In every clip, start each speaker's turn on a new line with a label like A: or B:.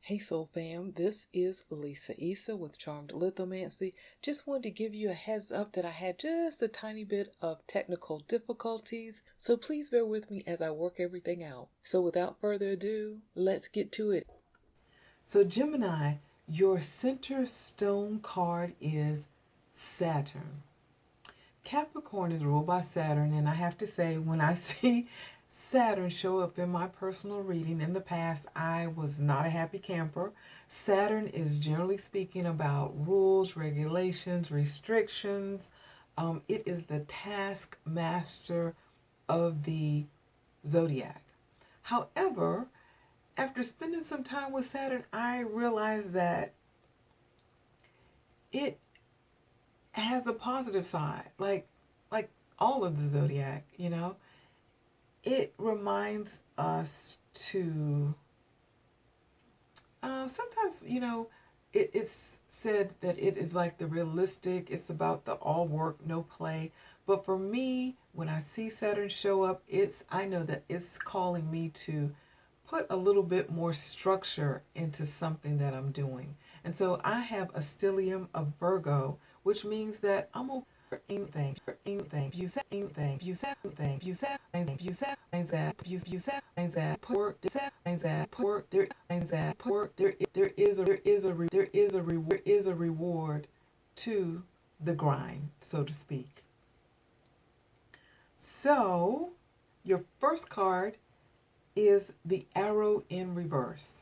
A: Hey Soul Fam, this is Lisa Issa with Charmed Lithomancy. Just wanted to give you a heads up that I had just a tiny bit of technical difficulties, so please bear with me as I work everything out. So without further ado, let's get to it. So Gemini, your center stone card is Saturn. Capricorn is ruled by Saturn, and I have to say, when I see Saturn show up in my personal reading in the past, I was not a happy camper. Saturn is generally speaking about rules, regulations, restrictions. It is the taskmaster of the zodiac. However, after spending some time with Saturn, I realized that it has a positive side, like all of the zodiac, It reminds us to sometimes, it's said that it is like the realistic, it's about the all work, no play. But for me, when I see Saturn show up, I know that it's calling me to put a little bit more structure into something that I'm doing. And so I have a stellium of Virgo, which means that I'm okay for anything, you said anything, you said anything, you said anything, you said things that you said things that put work, there said things that put work, there things that put work, there is a reward to the grind, so to speak. So your first card is the arrow in reverse.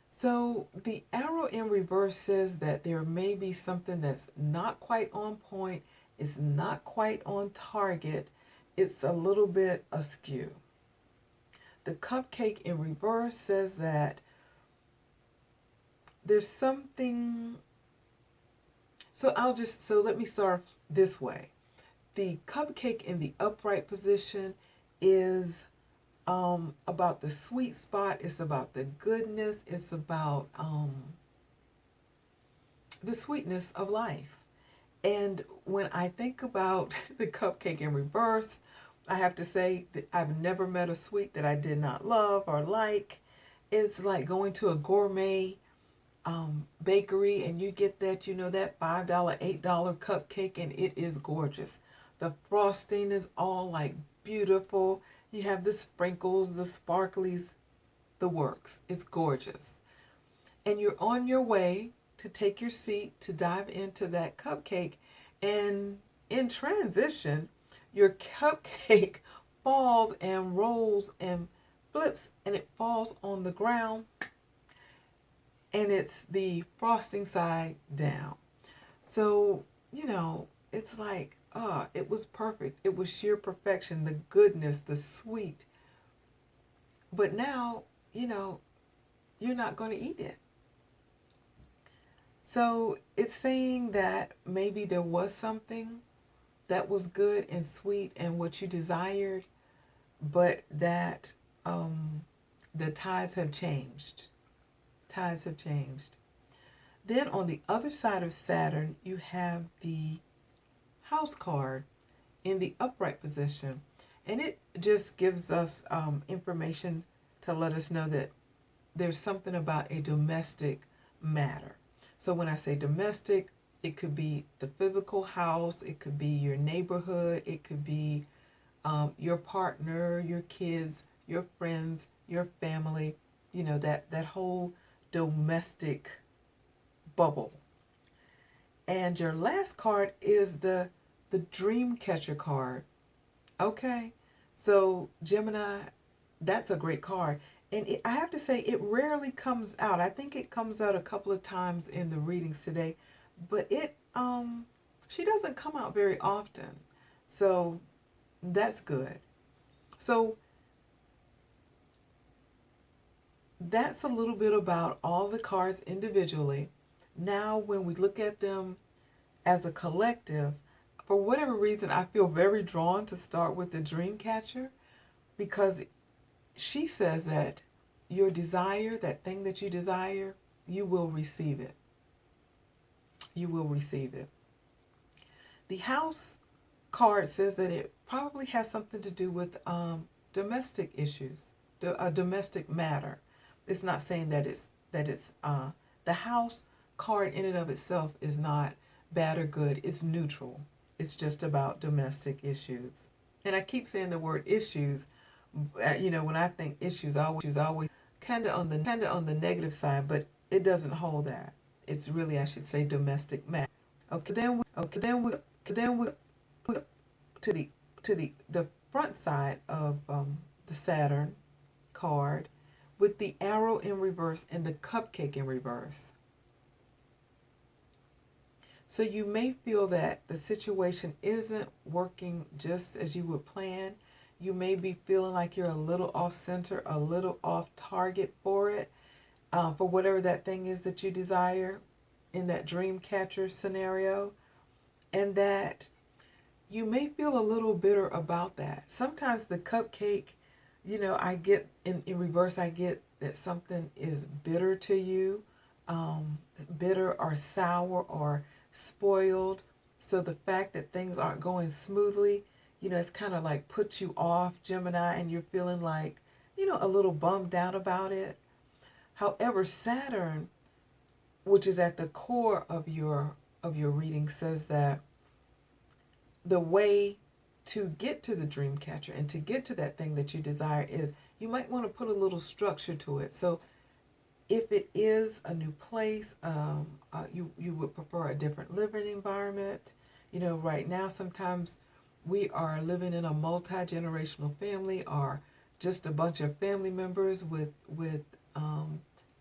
A: So the arrow in reverse says that there may be something that's not quite on point, it's not quite on target, it's a little bit askew. The cupcake in reverse says that there's something, so let me start this way. The cupcake in the upright position is about the sweet spot, it's about the goodness, it's about the sweetness of life. And when I think about the cupcake in reverse, I have to say that I've never met a sweet that I did not love or like. It's like going to a gourmet bakery and you get that, that $5, $8 cupcake, and it is gorgeous. The frosting is all like beautiful. You have the sprinkles, the sparklies, the works. It's gorgeous. And you're on your way to take your seat to dive into that cupcake. And in transition, your cupcake falls and rolls and flips and it falls on the ground. And it's the frosting side down. So, it's like, it was perfect. It was sheer perfection, the goodness, the sweet. But now, you're not going to eat it. So it's saying that maybe there was something that was good and sweet and what you desired, but that the tides have changed. Tides have changed. Then on the other side of Saturn, you have the house card in the upright position, and it just gives us information to let us know that there's something about a domestic matter. So when I say domestic, it could be the physical house, it could be your neighborhood, it could be your partner, your kids, your friends, your family, that whole domestic bubble. And your last card is the dream catcher card. Okay, so Gemini, that's a great card. And I have to say, it rarely comes out. I think it comes out a couple of times in the readings today, but she doesn't come out very often. So that's good. So that's a little bit about all the cards individually. Now, when we look at them as a collective, for whatever reason, I feel very drawn to start with the dream catcher, because she says that your desire, that thing that you desire, you will receive it. You will receive it. The house card says that it probably has something to do with domestic issues, a domestic matter. It's not saying that it's the house card in and of itself is not bad or good. It's neutral. It's just about domestic issues. And I keep saying the word issues. When I think issues, I always kind of on the negative side, but it doesn't hold that. It's really, I should say, domestic matter. Then we to the front side of the Saturn card with the arrow in reverse and the cupcake in reverse. So you may feel that the situation isn't working just as you would plan. You may be feeling like you're a little off center, a little off target for it, for whatever that thing is that you desire in that dream catcher scenario, and that you may feel a little bitter about that. Sometimes the cupcake, I get in reverse, I get that something is bitter to you, bitter or sour or spoiled. So the fact that things aren't going smoothly, it's kind of like puts you off, Gemini, and you're feeling like, a little bummed out about it. However, Saturn, which is at the core of your reading, says that the way to get to the dream catcher and to get to that thing that you desire is you might want to put a little structure to it. So if it is a new place, you would prefer a different living environment. Right now sometimes we are living in a multi-generational family, or just a bunch of family members with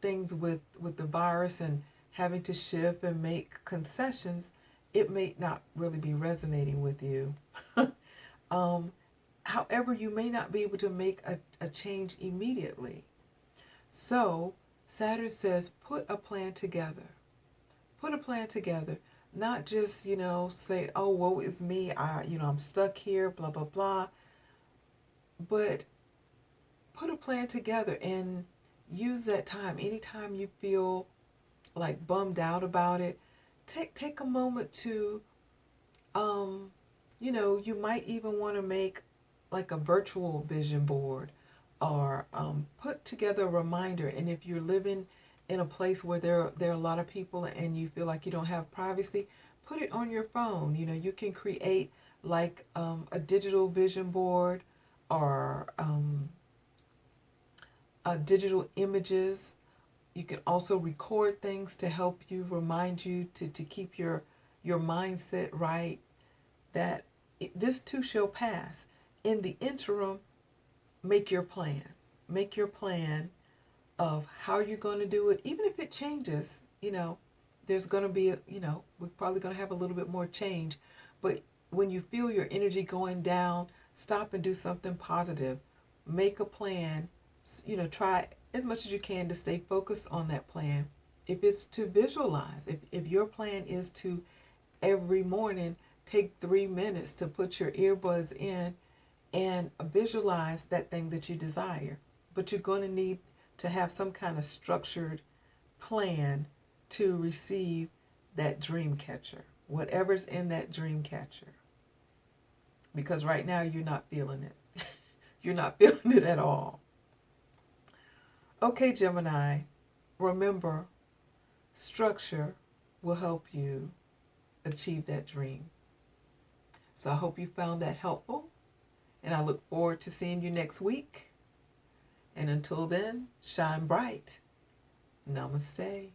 A: things with the virus and having to shift and make concessions. It may not really be resonating with you. However, you may not be able to make a change immediately. So Saturn says, put a plan together. Put a plan together. Not just, say, oh, woe is me. I'm stuck here, blah, blah, blah. But put a plan together and use that time. Anytime you feel like bummed out about it, take a moment to, you might even want to make like a virtual vision board, or put together a reminder. And if you're living in a place where there are a lot of people and you feel like you don't have privacy, put it on your phone. You can create like a digital vision board, or digital images. You can also record things to help you, remind you to keep your mindset right, that this too shall pass. In the interim, make your plan. Make your plan of how you're going to do it. Even if it changes, there's going to be, we're probably going to have a little bit more change. But when you feel your energy going down, stop and do something positive. Make a plan. Try as much as you can to stay focused on that plan. If it's to visualize, if your plan is to every morning take 3 minutes to put your earbuds in and visualize that thing that you desire. But you're going to need to have some kind of structured plan to receive that dream catcher, whatever's in that dream catcher. Because right now you're not feeling it. You're not feeling it at all. Okay, Gemini, remember, structure will help you achieve that dream. So I hope you found that helpful, and I look forward to seeing you next week. And until then, shine bright. Namaste.